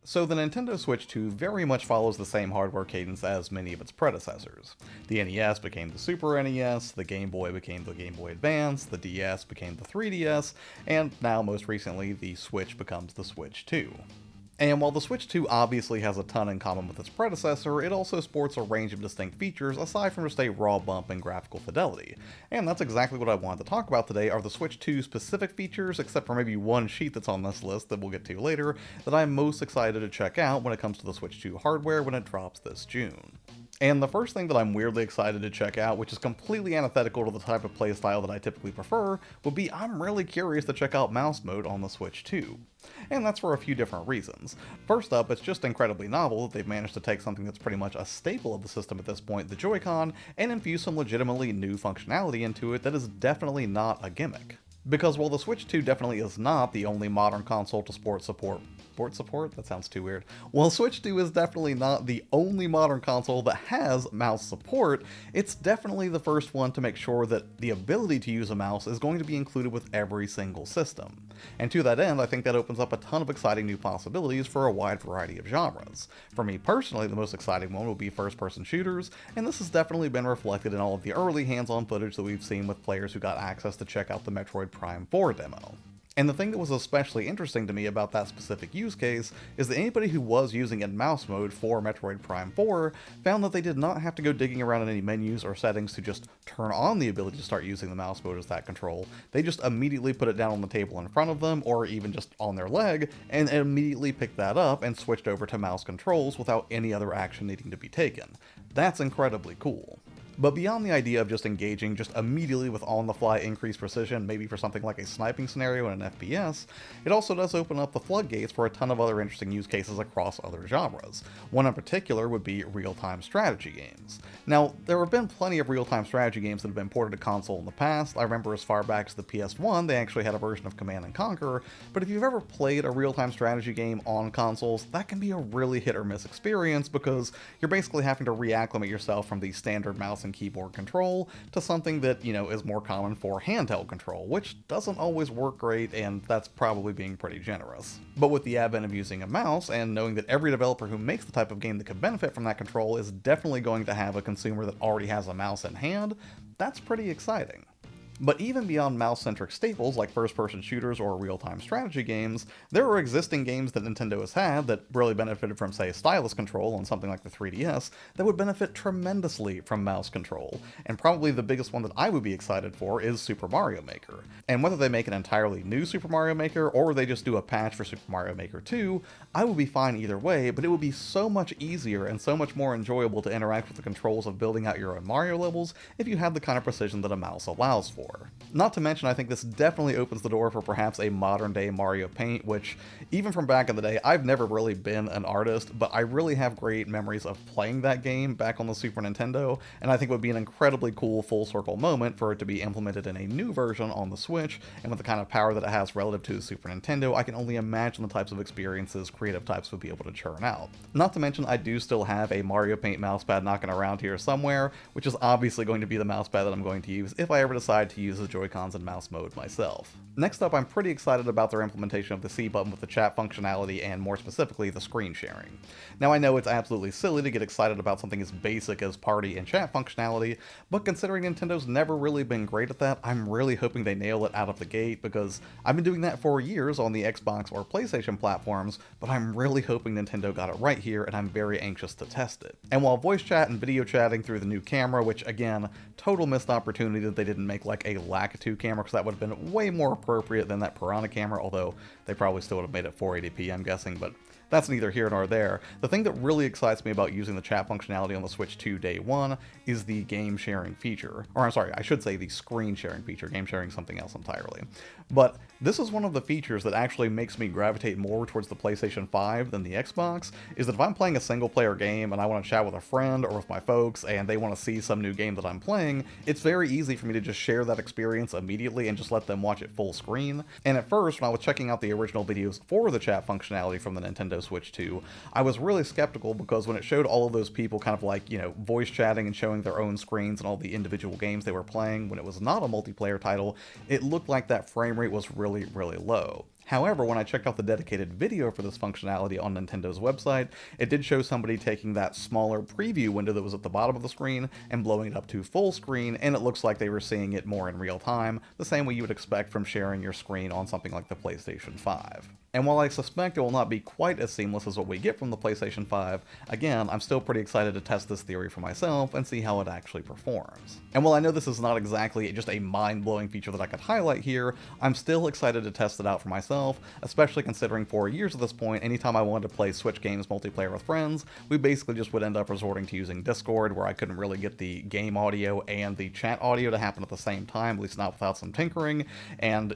So the Nintendo Switch 2 very much follows the same hardware cadence as many of its predecessors. The NES became the Super NES, the Game Boy became the Game Boy Advance, the DS became the 3DS, and now most recently the Switch becomes the Switch 2. And while the Switch 2 obviously has a ton in common with its predecessor, it also sports a range of distinct features aside from just a raw bump in graphical fidelity. And that's exactly what I wanted to talk about today are the Switch 2 specific features, except for maybe one sheet that's on this list that we'll get to later, that I'm most excited to check out when it comes to the Switch 2 hardware when it drops this June. And the first thing that I'm weirdly excited to check out, which is completely antithetical to the type of playstyle that I typically prefer, would be I'm really curious to check out mouse mode on the Switch 2. And that's for a few different reasons. First up, it's just incredibly novel that they've managed to take something that's pretty much a staple of the system at this point, the Joy-Con, and infuse some legitimately new functionality into it that is definitely not a gimmick. Because while the Switch 2 definitely is not the only modern console to support? That sounds too weird. While Switch 2 is definitely not the only modern console that has mouse support, it's definitely the first one to make sure that the ability to use a mouse is going to be included with every single system. And to that end, I think that opens up a ton of exciting new possibilities for a wide variety of genres. For me personally, the most exciting one will be first-person shooters, and this has definitely been reflected in all of the early hands-on footage that we've seen with players who got access to check out the Metroid Prime 4 demo. And the thing that was especially interesting to me about that specific use case is that anybody who was using in mouse mode for Metroid Prime 4 found that they did not have to go digging around in any menus or settings to just turn on the ability to start using the mouse mode as that control. They just immediately put it down on the table in front of them, or even just on their leg, and immediately picked that up and switched over to mouse controls without any other action needing to be taken. That's incredibly cool. But beyond the idea of just engaging just immediately with on-the-fly increased precision, maybe for something like a sniping scenario in an FPS, it also does open up the floodgates for a ton of other interesting use cases across other genres. One in particular would be real-time strategy games. Now, there have been plenty of real-time strategy games that have been ported to console in the past. I remember as far back as the PS1, they actually had a version of Command & Conquer, but if you've ever played a real-time strategy game on consoles, that can be a really hit-or-miss experience because you're basically having to reacclimate yourself from the standard mouse and keyboard control to something that, is more common for handheld control, which doesn't always work great, and that's probably being pretty generous. But with the advent of using a mouse, and knowing that every developer who makes the type of game that could benefit from that control is definitely going to have a consumer that already has a mouse in hand, that's pretty exciting. But even beyond mouse-centric staples like first-person shooters or real-time strategy games, there are existing games that Nintendo has had that really benefited from, say, stylus control on something like the 3DS that would benefit tremendously from mouse control. And probably the biggest one that I would be excited for is Super Mario Maker. And whether they make an entirely new Super Mario Maker or they just do a patch for Super Mario Maker 2, I would be fine either way, but it would be so much easier and so much more enjoyable to interact with the controls of building out your own Mario levels if you had the kind of precision that a mouse allows for. Not to mention, I think this definitely opens the door for perhaps a modern-day Mario Paint, which, even from back in the day, I've never really been an artist, but I really have great memories of playing that game back on the Super Nintendo, and I think it would be an incredibly cool full-circle moment for it to be implemented in a new version on the Switch, and with the kind of power that it has relative to the Super Nintendo, I can only imagine the types of experiences creative types would be able to churn out. Not to mention, I do still have a Mario Paint mousepad knocking around here somewhere, which is obviously going to be the mousepad that I'm going to use if I ever decide to use the Joy-Cons in mouse mode myself. Next up, I'm pretty excited about their implementation of the C button with the chat functionality and more specifically the screen sharing. Now I know it's absolutely silly to get excited about something as basic as party and chat functionality, but considering Nintendo's never really been great at that, I'm really hoping they nail it out of the gate because I've been doing that for years on the Xbox or PlayStation platforms, but I'm really hoping Nintendo got it right here and I'm very anxious to test it. And while voice chat and video chatting through the new camera, which again, total missed opportunity that they didn't make like a Lakitu camera because that would have been way more appropriate than that Piranha camera, although they probably still would have made it 480p, I'm guessing, but that's neither here nor there. The thing that really excites me about using the chat functionality on the Switch 2 day one is the game sharing feature. Or I'm sorry, I should say the screen sharing feature. Game sharing is something else entirely. But this is one of the features that actually makes me gravitate more towards the PlayStation 5 than the Xbox, is that if I'm playing a single player game and I want to chat with a friend or with my folks and they want to see some new game that I'm playing, it's very easy for me to just share that experience immediately and just let them watch it full screen. And at first, when I was checking out the original videos for the chat functionality from the Nintendo Switch 2, I was really skeptical because when it showed all of those people kind of like, voice chatting and showing their own screens and all the individual games they were playing when it was not a multiplayer title, it looked like that frame rate was really, really low. However, when I checked out the dedicated video for this functionality on Nintendo's website, it did show somebody taking that smaller preview window that was at the bottom of the screen and blowing it up to full screen, and it looks like they were seeing it more in real time, the same way you would expect from sharing your screen on something like the PlayStation 5. And while I suspect it will not be quite as seamless as what we get from the PlayStation 5, again, I'm still pretty excited to test this theory for myself and see how it actually performs. And while I know this is not exactly just a mind-blowing feature that I could highlight here, I'm still excited to test it out for myself, especially considering for years at this point, anytime I wanted to play Switch games multiplayer with friends, we basically just would end up resorting to using Discord, where I couldn't really get the game audio and the chat audio to happen at the same time, at least not without some tinkering. And,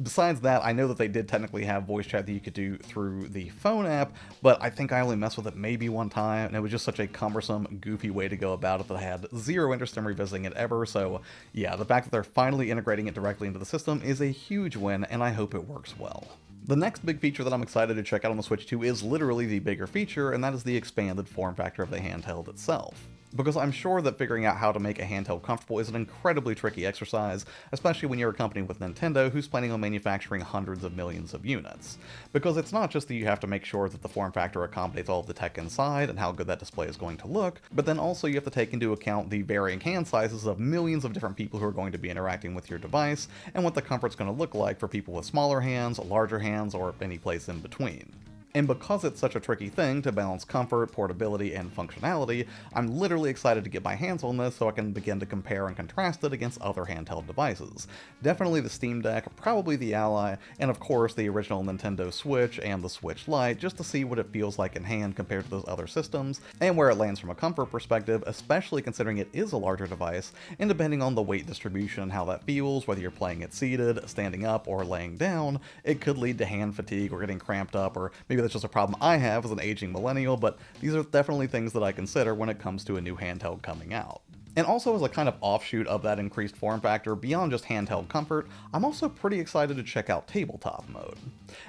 besides that, I know that they did technically have voice chat that you could do through the phone app, but I think I only messed with it maybe one time, and it was just such a cumbersome, goofy way to go about it that I had zero interest in revisiting it ever. So yeah, the fact that they're finally integrating it directly into the system is a huge win, and I hope it works well. The next big feature that I'm excited to check out on the Switch 2 is literally the bigger feature, and that is the expanded form factor of the handheld itself. Because I'm sure that figuring out how to make a handheld comfortable is an incredibly tricky exercise, especially when you're accompanied with Nintendo, who's planning on manufacturing hundreds of millions of units. Because it's not just that you have to make sure that the form factor accommodates all of the tech inside and how good that display is going to look, but then also you have to take into account the varying hand sizes of millions of different people who are going to be interacting with your device, and what the comfort's going to look like for people with smaller hands, larger hands, or any place in between. And because it's such a tricky thing to balance comfort, portability, and functionality, I'm literally excited to get my hands on this so I can begin to compare and contrast it against other handheld devices. Definitely the Steam Deck, probably the Ally, and of course the original Nintendo Switch and the Switch Lite, just to see what it feels like in hand compared to those other systems, and where it lands from a comfort perspective, especially considering it is a larger device, and depending on the weight distribution and how that feels, whether you're playing it seated, standing up, or laying down, it could lead to hand fatigue or getting cramped up, or maybe that's just a problem I have as an aging millennial, but these are definitely things that I consider when it comes to a new handheld coming out. And also as a kind of offshoot of that increased form factor, beyond just handheld comfort, I'm also pretty excited to check out tabletop mode.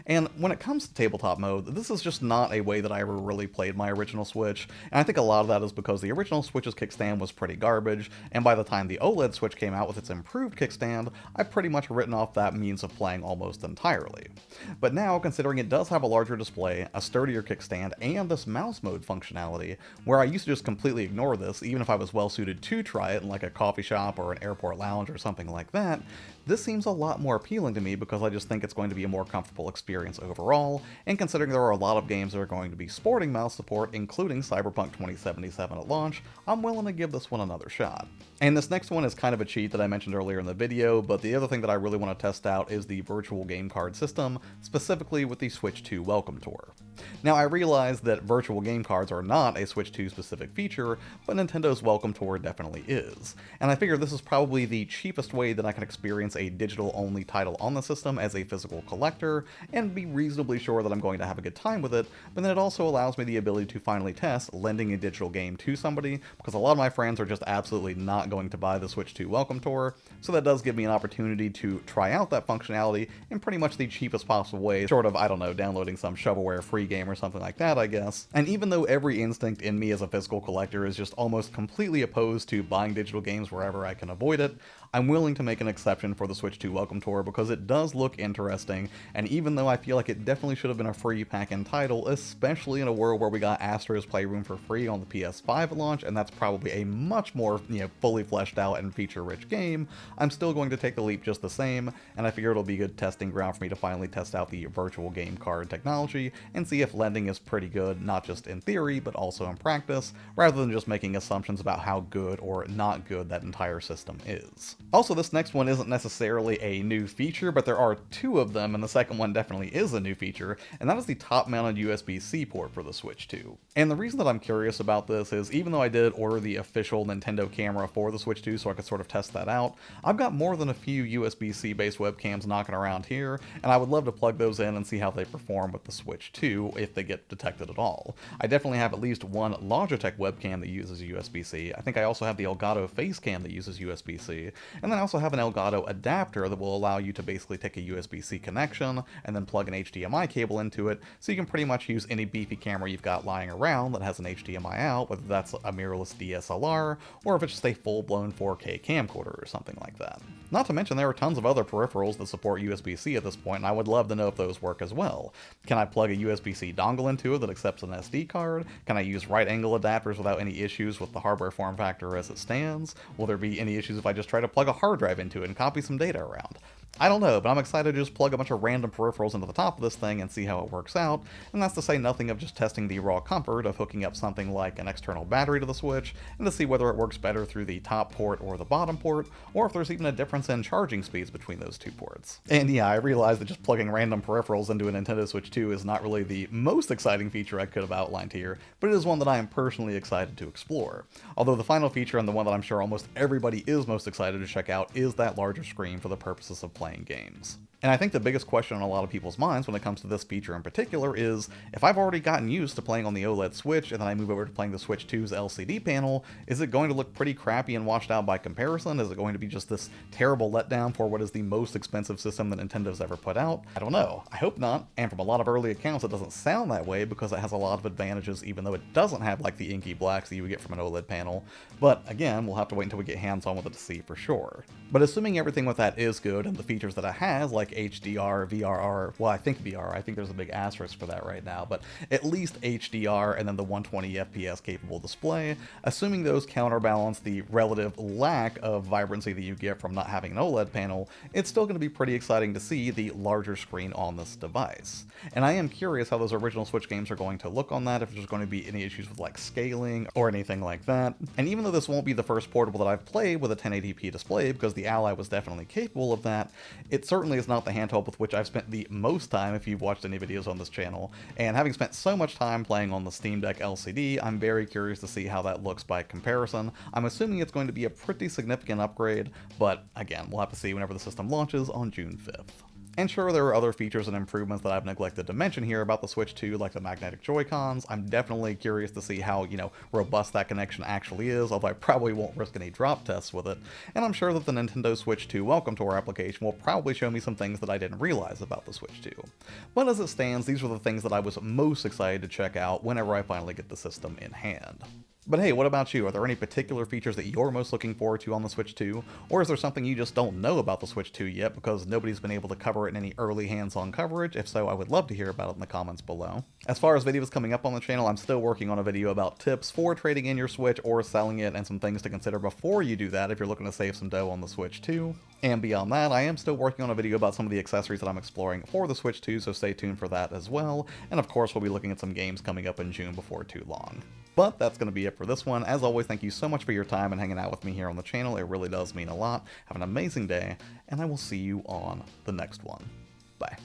And when it comes to tabletop mode, this is just not a way that I ever really played my original Switch, and I think a lot of that is because the original Switch's kickstand was pretty garbage, and by the time the OLED Switch came out with its improved kickstand, I've pretty much written off that means of playing almost entirely. But now, considering it does have a larger display, a sturdier kickstand, and this mouse mode functionality, where I used to just completely ignore this, even if I was well suited to try it in like a coffee shop or an airport lounge or something like that, this seems a lot more appealing to me because I just think it's going to be a more comfortable experience overall, and considering there are a lot of games that are going to be sporting mouse support, including Cyberpunk 2077 at launch, I'm willing to give this one another shot. And this next one is kind of a cheat that I mentioned earlier in the video, but the other thing that I really want to test out is the virtual game card system, specifically with the Switch 2 Welcome Tour. Now, I realize that virtual game cards are not a Switch 2 specific feature, but Nintendo's Welcome Tour definitely is. And I figure this is probably the cheapest way that I can experience a digital-only title on the system as a physical collector, and be reasonably sure that I'm going to have a good time with it, but then it also allows me the ability to finally test lending a digital game to somebody, because a lot of my friends are just absolutely not going to buy the Switch 2 Welcome Tour, so that does give me an opportunity to try out that functionality in pretty much the cheapest possible way, short of, I don't know, downloading some shovelware free game or something like that, I guess. And even though every instinct in me as a physical collector is just almost completely opposed to buying digital games wherever I can avoid it, I'm willing to make an exception for the Switch 2 Welcome Tour because it does look interesting, and even though I feel like it definitely should have been a free pack-in title, especially in a world where we got Astro's Playroom for free on the PS5 at launch, and that's probably a much more, fully fleshed out and feature-rich game, I'm still going to take the leap just the same, and I figure it'll be a good testing ground for me to finally test out the virtual game card technology and see if lending is pretty good, not just in theory, but also in practice, rather than just making assumptions about how good or not good that entire system is. Also, this next one isn't necessarily a new feature, but there are two of them, and the second one definitely is a new feature, and that is the top-mounted USB-C port for the Switch 2. And the reason that I'm curious about this is, even though I did order the official Nintendo camera for the Switch 2 so I could sort of test that out, I've got more than a few USB-C based webcams knocking around here, and I would love to plug those in and see how they perform with the Switch 2 if they get detected at all. I definitely have at least one Logitech webcam that uses USB-C. I think I also have the Elgato Facecam that uses USB-C, And then I also have an Elgato adapter that will allow you to basically take a USB-C connection and then plug an HDMI cable into it, so you can pretty much use any beefy camera you've got lying around that has an HDMI out, whether that's a mirrorless DSLR, or if it's just a full-blown 4K camcorder or something like that. Not to mention there are tons of other peripherals that support USB-C at this point, and I would love to know if those work as well. Can I plug a USB-C dongle into it that accepts an SD card? Can I use right-angle adapters without any issues with the hardware form factor as it stands? Will there be any issues if I just try to plug a hard drive into it and copy some data around? I don't know, but I'm excited to just plug a bunch of random peripherals into the top of this thing and see how it works out, and that's to say nothing of just testing the raw comfort of hooking up something like an external battery to the Switch, and to see whether it works better through the top port or the bottom port, or if there's even a difference in charging speeds between those two ports. And yeah, I realize that just plugging random peripherals into a Nintendo Switch 2 is not really the most exciting feature I could have outlined here, but it is one that I am personally excited to explore. Although the final feature, and the one that I'm sure almost everybody is most excited to check out, is that larger screen for the purposes of playing games. And I think the biggest question on a lot of people's minds when it comes to this feature in particular is, if I've already gotten used to playing on the OLED Switch and then I move over to playing the Switch 2's LCD panel, is it going to look pretty crappy and washed out by comparison? Is it going to be just this terrible letdown for what is the most expensive system that Nintendo's ever put out? I don't know. I hope not. And from a lot of early accounts, it doesn't sound that way because it has a lot of advantages, even though it doesn't have like the inky blacks that you would get from an OLED panel. But again, we'll have to wait until we get hands-on with it to see for sure. But assuming everything with that is good and the features that it has, like HDR, VRR, well, I think VR, I think there's a big asterisk for that right now, but at least HDR and then the 120 FPS capable display, assuming those counterbalance the relative lack of vibrancy that you get from not having an OLED panel, it's still going to be pretty exciting to see the larger screen on this device. And I am curious how those original Switch games are going to look on that, if there's going to be any issues with like scaling or anything like that. And even though this won't be the first portable that I've played with a 1080p display, because the Ally was definitely capable of that, it certainly is not the handheld with which I've spent the most time if you've watched any videos on this channel, and having spent so much time playing on the Steam Deck LCD, I'm very curious to see how that looks by comparison. I'm assuming it's going to be a pretty significant upgrade, but again, we'll have to see whenever the system launches on June 5th. And sure, there are other features and improvements that I've neglected to mention here about the Switch 2, like the magnetic Joy-Cons. I'm definitely curious to see how, robust that connection actually is, although I probably won't risk any drop tests with it. And I'm sure that the Nintendo Switch 2 Welcome Tour application will probably show me some things that I didn't realize about the Switch 2. But as it stands, these were the things that I was most excited to check out whenever I finally get the system in hand. But hey, what about you? Are there any particular features that you're most looking forward to on the Switch 2? Or is there something you just don't know about the Switch 2 yet because nobody's been able to cover it in any early hands-on coverage? If so, I would love to hear about it in the comments below. As far as videos coming up on the channel, I'm still working on a video about tips for trading in your Switch or selling it, and some things to consider before you do that if you're looking to save some dough on the Switch 2. And beyond that, I am still working on a video about some of the accessories that I'm exploring for the Switch 2, so stay tuned for that as well. And of course, we'll be looking at some games coming up in June before too long. But that's going to be it for this one. As always, thank you so much for your time and hanging out with me here on the channel. It really does mean a lot. Have an amazing day, and I will see you on the next one. Bye.